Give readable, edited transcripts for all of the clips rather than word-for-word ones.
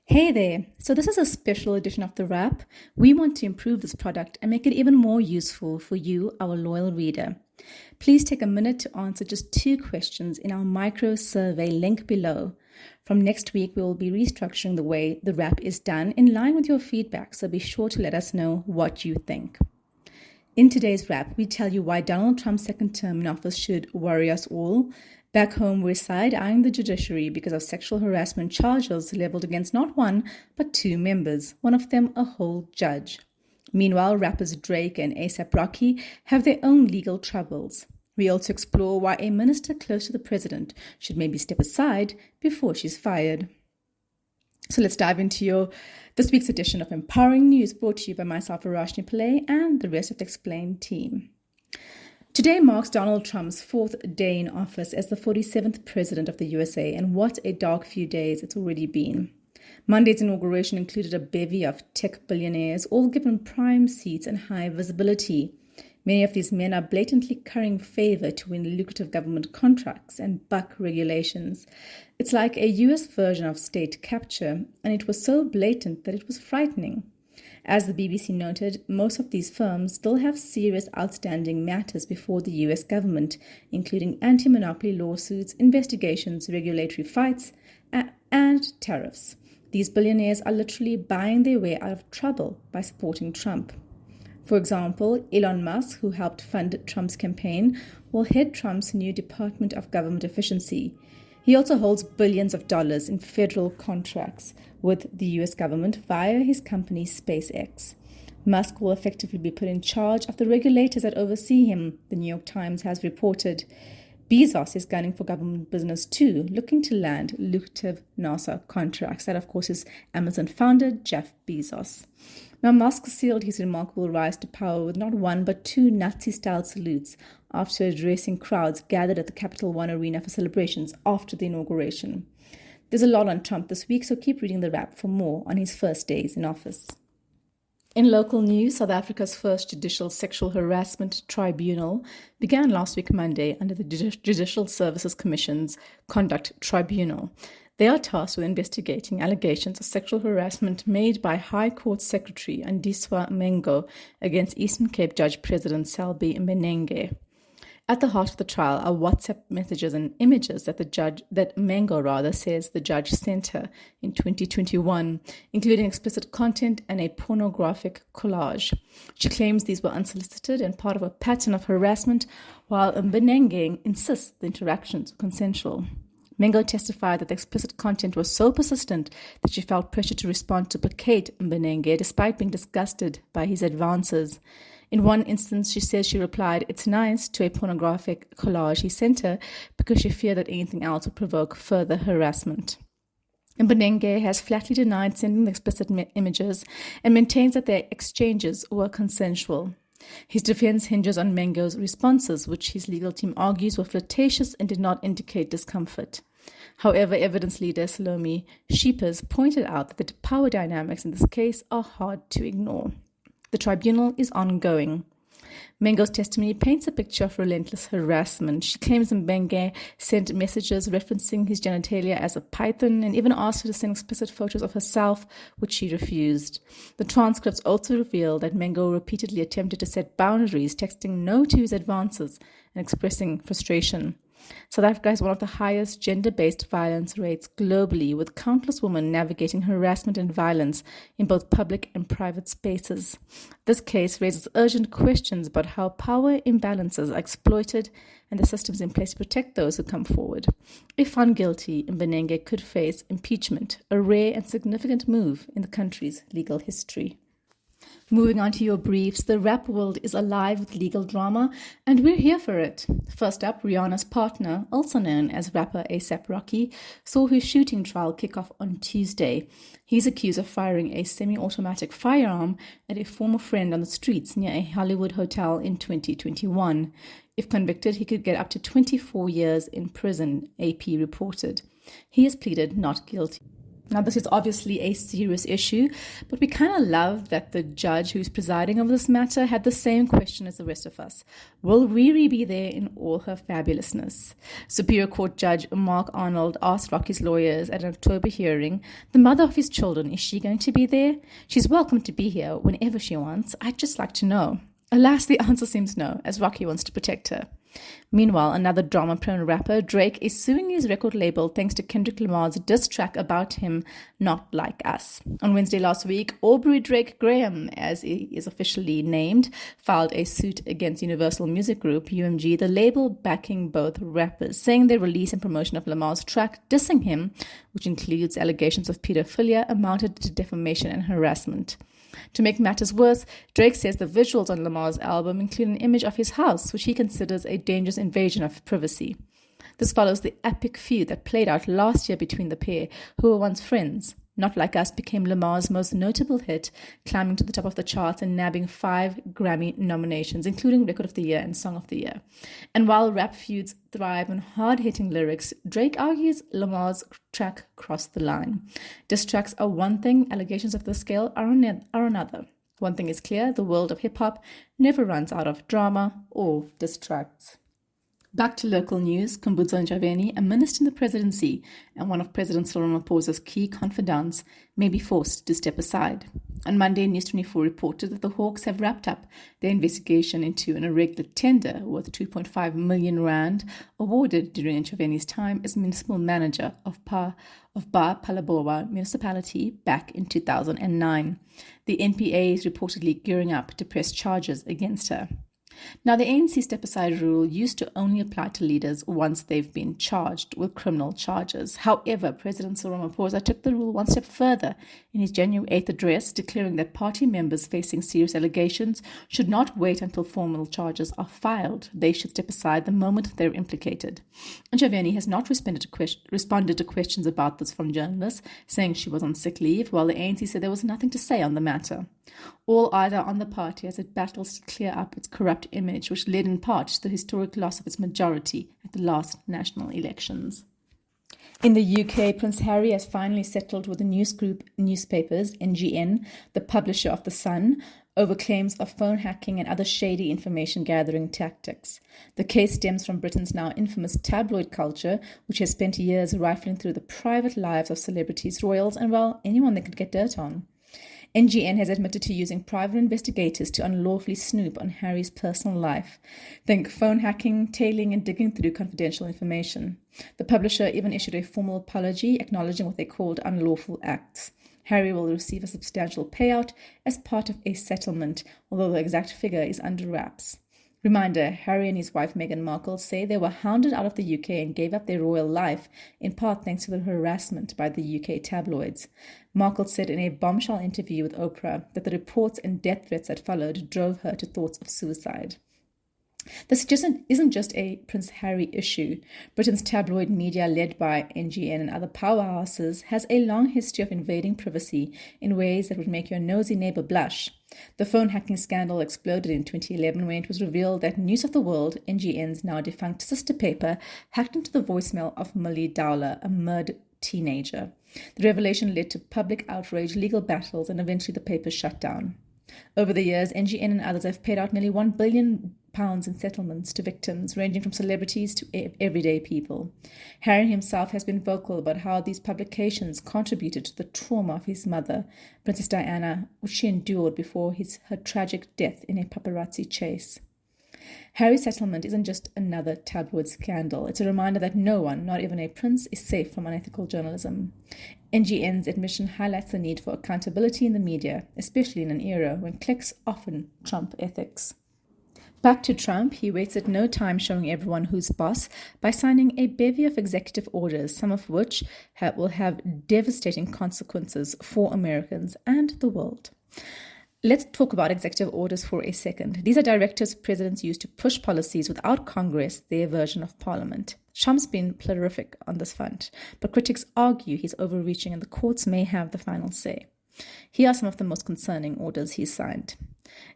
Hey there! So, this is a special edition of The Wrap. We want to improve this product and make it even more useful for you, our loyal reader. Please take a minute to answer just 2 questions in our micro survey link below. From next week, we will be restructuring the way The Wrap is done in line with your feedback, so be sure to let us know what you think. In today's wrap, we tell you why Donald Trump's second term in office should worry us all. Back home, we're side-eyeing the judiciary because of sexual harassment charges leveled against not one, but 2 members, one of them a whole judge. Meanwhile, rappers Drake and A$AP Rocky have their own legal troubles. We also explore why a minister close to the president should maybe step aside before she's fired. So let's dive into this week's edition of Empowering News, brought to you by myself, Roshni Pillay, and the rest of the Explained team. Today marks Donald Trump's 4th day in office as the 47th president of the USA, and what a dark few days it's already been. Monday's inauguration included a bevy of tech billionaires, all given prime seats and high visibility. Many of these men are blatantly currying favor to win lucrative government contracts and buck regulations. It's like a US version of state capture, and it was so blatant that it was frightening. As the BBC noted, most of these firms still have serious outstanding matters before the US government, including anti-monopoly lawsuits, investigations, regulatory fights, and tariffs. These billionaires are literally buying their way out of trouble by supporting Trump. For example, Elon Musk, who helped fund Trump's campaign, will head Trump's new Department of Government Efficiency. He also holds billions of dollars in federal contracts with the US government via his company SpaceX. Musk will effectively be put in charge of the regulators that oversee him, the New York Times has reported. Bezos is gunning for government business too, looking to land lucrative NASA contracts. That, of course, is Amazon founder Jeff Bezos. Now, Musk sealed his remarkable rise to power with not one but 2 Nazi-style salutes after addressing crowds gathered at the Capital One Arena for celebrations after the inauguration. There's a lot on Trump this week, so keep reading The Wrap for more on his first days in office. In local news, South Africa's first judicial sexual harassment tribunal began last week Monday under the Judicial Services Commission's Conduct Tribunal. They are tasked with investigating allegations of sexual harassment made by High Court Secretary Andiswa Mengo against Eastern Cape Judge President Selby Mbenenge. At the heart of the trial are WhatsApp messages and images that Mengo says the judge sent her in 2021, including explicit content and a pornographic collage. She claims these were unsolicited and part of a pattern of harassment, while Mbenenge insists the interactions were consensual. Mengo testified that the explicit content was so persistent that she felt pressure to respond to placate Mbenenge despite being disgusted by his advances. In one instance, she says she replied, "It's nice," to a pornographic collage he sent her because she feared that anything else would provoke further harassment. Mbenenge has flatly denied sending the explicit images and maintains that their exchanges were consensual. His defense hinges on Mengo's responses, which his legal team argues were flirtatious and did not indicate discomfort. However, evidence leader Salome Sheepers pointed out that the power dynamics in this case are hard to ignore. The tribunal is ongoing. Mengo's testimony paints a picture of relentless harassment. She claims Mbenenge sent messages referencing his genitalia as a python and even asked her to send explicit photos of herself, which she refused. The transcripts also reveal that Mengo repeatedly attempted to set boundaries, texting no to his advances and expressing frustration. South Africa has one of the highest gender-based violence rates globally, with countless women navigating harassment and violence in both public and private spaces. This case raises urgent questions about how power imbalances are exploited and the systems in place to protect those who come forward. If found guilty, Mbenenge could face impeachment, a rare and significant move in the country's legal history. Moving on to your briefs, the rap world is alive with legal drama, and we're here for it. First up, Rihanna's partner, also known as rapper A$AP Rocky, saw his shooting trial kick off on Tuesday. He's accused of firing a semi-automatic firearm at a former friend on the streets near a Hollywood hotel in 2021. If convicted, he could get up to 24 years in prison, AP reported. He has pleaded not guilty. Now, this is obviously a serious issue, but we kind of love that the judge who's presiding over this matter had the same question as the rest of us. Will Riri be there in all her fabulousness? Superior Court Judge Mark Arnold asked Rocky's lawyers at an October hearing, the mother of his children, is she going to be there? She's welcome to be here whenever she wants. I'd just like to know. Alas, the answer seems no, as Rocky wants to protect her. Meanwhile, another drama-prone rapper, Drake, is suing his record label thanks to Kendrick Lamar's diss track about him, Not Like Us. On Wednesday last week, Aubrey Drake Graham, as he is officially named, filed a suit against Universal Music Group, UMG, the label backing both rappers, saying their release and promotion of Lamar's track dissing him, which includes allegations of pedophilia, amounted to defamation and harassment. To make matters worse, Drake says the visuals on Lamar's album include an image of his house, which he considers a dangerous invasion of privacy. This follows the epic feud that played out last year between the pair, who were once friends. Not Like Us became Lamar's most notable hit, climbing to the top of the charts and nabbing 5 Grammy nominations, including Record of the Year and Song of the Year. And while rap feuds thrive on hard-hitting lyrics, Drake argues Lamar's track crossed the line. Diss tracks are one thing, allegations of this scale are another. One thing is clear, the world of hip-hop never runs out of drama or diss tracks. Back to local news, Khumbudzo Ntshavheni, a minister in the presidency and one of President Cyril Ramaphosa's key confidants, may be forced to step aside. On Monday, News 24 reported that the Hawks have wrapped up their investigation into an irregular tender worth 2.5 million rand awarded during Ntshavheni's time as municipal manager of Bar Phalaborwa municipality back in 2009. The NPA is reportedly gearing up to press charges against her. Now, the ANC step-aside rule used to only apply to leaders once they've been charged with criminal charges. However, President Cyril Ramaphosa took the rule one step further in his January 8th address, declaring that party members facing serious allegations should not wait until formal charges are filed. They should step aside the moment they're implicated. Ntshavheni has not responded to questions about this from journalists, saying she was on sick leave, while the ANC said there was nothing to say on the matter. All eyes are on the party as it battles to clear up its corrupt image, which led in part to the historic loss of its majority at the last national elections. In the UK, Prince Harry has finally settled with the news group Newspapers, NGN, the publisher of The Sun, over claims of phone hacking and other shady information gathering tactics. The case stems from Britain's now infamous tabloid culture, which has spent years rifling through the private lives of celebrities, royals, and, well, anyone they could get dirt on. NGN has admitted to using private investigators to unlawfully snoop on Harry's personal life. Think phone hacking, tailing, and digging through confidential information. The publisher even issued a formal apology acknowledging what they called unlawful acts. Harry will receive a substantial payout as part of a settlement, although the exact figure is under wraps. Reminder, Harry and his wife Meghan Markle say they were hounded out of the UK and gave up their royal life, in part thanks to the harassment by the UK tabloids. Markle said in a bombshell interview with Oprah that the reports and death threats that followed drove her to thoughts of suicide. This isn't just a Prince Harry issue. Britain's tabloid media, led by NGN and other powerhouses, has a long history of invading privacy in ways that would make your nosy neighbor blush. The phone hacking scandal exploded in 2011 when it was revealed that News of the World, NGN's now defunct sister paper, hacked into the voicemail of Millie Dowler, a murdered teenager. The revelation led to public outrage, legal battles, and eventually the paper shut down. Over the years, NGN and others have paid out nearly £1 billion in settlements to victims, ranging from celebrities to everyday people. Harry himself has been vocal about how these publications contributed to the trauma of his mother, Princess Diana, which she endured before her tragic death in a paparazzi chase. Harry's settlement isn't just another tabloid scandal. It's a reminder that no one, not even a prince, is safe from unethical journalism. NGN's admission highlights the need for accountability in the media, especially in an era when clicks often trump ethics. Back to Trump, he wasted no time showing everyone who's boss by signing a bevy of executive orders, some of which will have devastating consequences for Americans and the world. Let's talk about executive orders for a second. These are directives presidents use to push policies without Congress, their version of Parliament. Trump's been prolific on this front, but critics argue he's overreaching and the courts may have the final say. Here are some of the most concerning orders he's signed.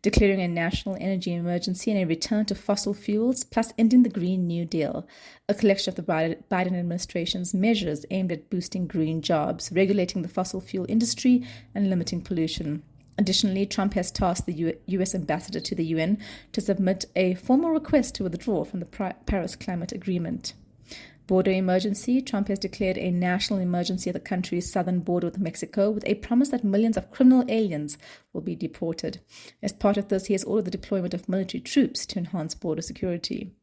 declaring a national energy emergency and a return to fossil fuels, plus ending the Green New Deal, a collection of the Biden administration's measures aimed at boosting green jobs, regulating the fossil fuel industry, and limiting pollution. Additionally, Trump has tasked the U.S. ambassador to the UN to submit a formal request to withdraw from the Paris Climate Agreement. Border emergency. Trump has declared a national emergency at the country's southern border with Mexico with a promise that millions of criminal aliens will be deported. As part of this, he has ordered the deployment of military troops to enhance border security.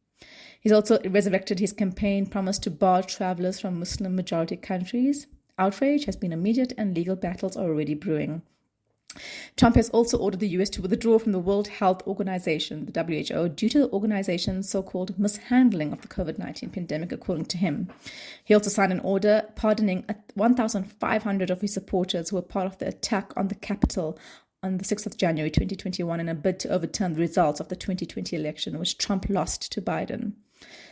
He's also resurrected his campaign promise to bar travelers from Muslim-majority countries. Outrage has been immediate and legal battles are already brewing. Trump has also ordered the U.S. to withdraw from the World Health Organization, the WHO, due to the organization's so-called mishandling of the COVID-19 pandemic, according to him. He also signed an order pardoning 1,500 of his supporters who were part of the attack on the Capitol on the 6th of January 2021 in a bid to overturn the results of the 2020 election, which Trump lost to Biden.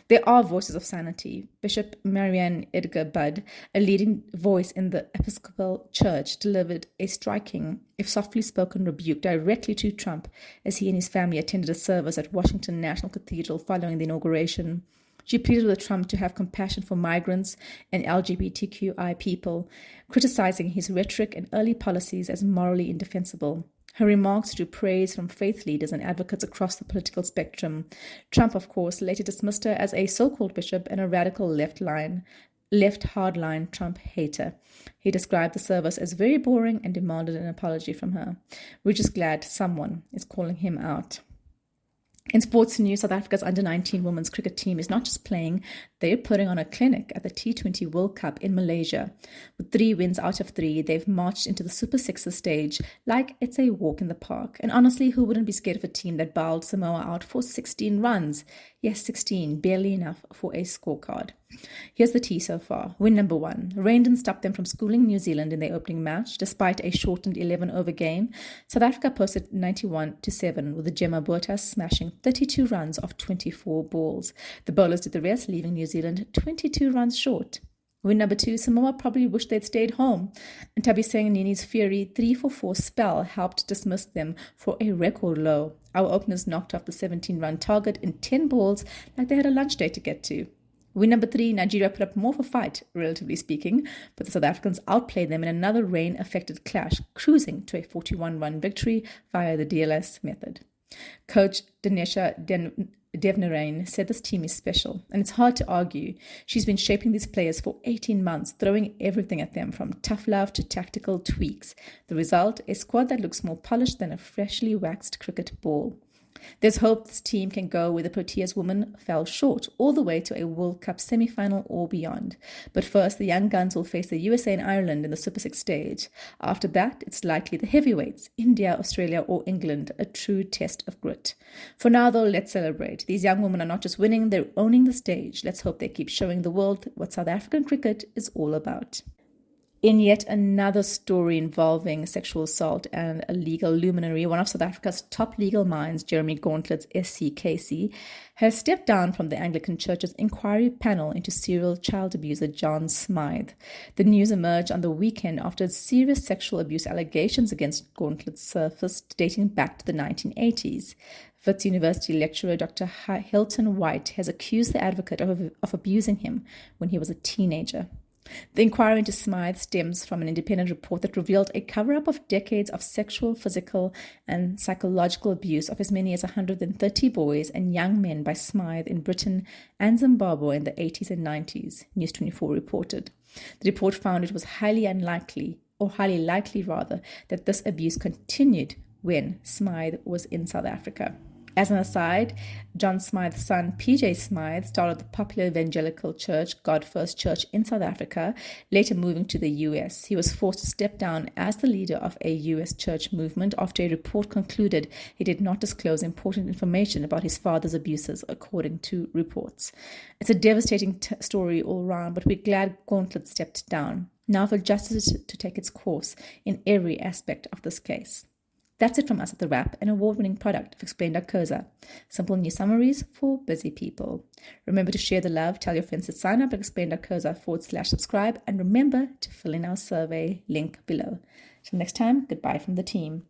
There are voices of sanity. Bishop Marianne Edgar Budd, a leading voice in the Episcopal Church, delivered a striking, if softly spoken, rebuke directly to Trump as he and his family attended a service at Washington National Cathedral following the inauguration. She pleaded with Trump to have compassion for migrants and LGBTQI people, criticizing his rhetoric and early policies as morally indefensible. Her remarks drew praise from faith leaders and advocates across the political spectrum. Trump, of course, later dismissed her as a so-called bishop and a radical left hardline Trump hater. He described the service as very boring and demanded an apology from her. We're just glad someone is calling him out. In sports news, South Africa's under-19 women's cricket team is not just playing, they're putting on a clinic at the T20 World Cup in Malaysia. With 3 wins out of 3, they've marched into the Super Sixes stage like it's a walk in the park. And honestly, who wouldn't be scared of a team that bowled Samoa out for 16 runs? Yes, 16, barely enough for a scorecard. Here's the tea so far. Win number 1. Rain didn't stop them from schooling New Zealand in their opening match. Despite a shortened 11-over game, South Africa posted 91-7 with the Gemma Bottas smashing 32 runs off 24 balls. The bowlers did the rest, leaving New Zealand 22 runs short. Win number 2, Samoa probably wished they'd stayed home. And Tabiseng Nini's Fury 3-for-4 spell helped dismiss them for a record low. Our openers knocked off the 17-run target in 10 balls like they had a lunch date to get to. Win number 3, Nigeria put up more of a fight, relatively speaking, but the South Africans outplayed them in another rain-affected clash, cruising to a 41-run victory via the DLS method. Coach Dinesha Devnarain said this team is special, and it's hard to argue. She's been shaping these players for 18 months, throwing everything at them, from tough love to tactical tweaks. The result, a squad that looks more polished than a freshly waxed cricket ball. There's hope this team can go where the Proteas women fell short, all the way to a World Cup semi-final or beyond. But first, the young guns will face the USA and Ireland in the Super 6 stage. After that, it's likely the heavyweights, India, Australia or England, a true test of grit. For now, though, let's celebrate. These young women are not just winning, they're owning the stage. Let's hope they keep showing the world what South African cricket is all about. In yet another story involving sexual assault and a legal luminary, one of South Africa's top legal minds, Jeremy Gauntlet's SCKC, has stepped down from the Anglican Church's inquiry panel into serial child abuser John Smythe. The news emerged on the weekend after serious sexual abuse allegations against Gauntlet surfaced dating back to the 1980s. Wits University lecturer Dr. Hilton White has accused the advocate of abusing him when he was a teenager. The inquiry into Smythe stems from an independent report that revealed a cover-up of decades of sexual, physical, and psychological abuse of as many as 130 boys and young men by Smythe in Britain and Zimbabwe in the 80s and 90s, News 24 reported. The report found it was highly likely that this abuse continued when Smythe was in South Africa. As an aside, John Smythe's son, PJ Smythe, started the popular evangelical church, God First Church, in South Africa, later moving to the US. He was forced to step down as the leader of a US church movement after a report concluded he did not disclose important information about his father's abuses, according to reports. It's a devastating story all round, but we're glad Gauntlet stepped down. Now for justice to take its course in every aspect of this case. That's it from us at The Wrap, an award-winning product of Explain.co.za. Simple news summaries for busy people. Remember to share the love, tell your friends to sign up at Explain.co.za/subscribe, and remember to fill in our survey, link below. Till next time, goodbye from the team.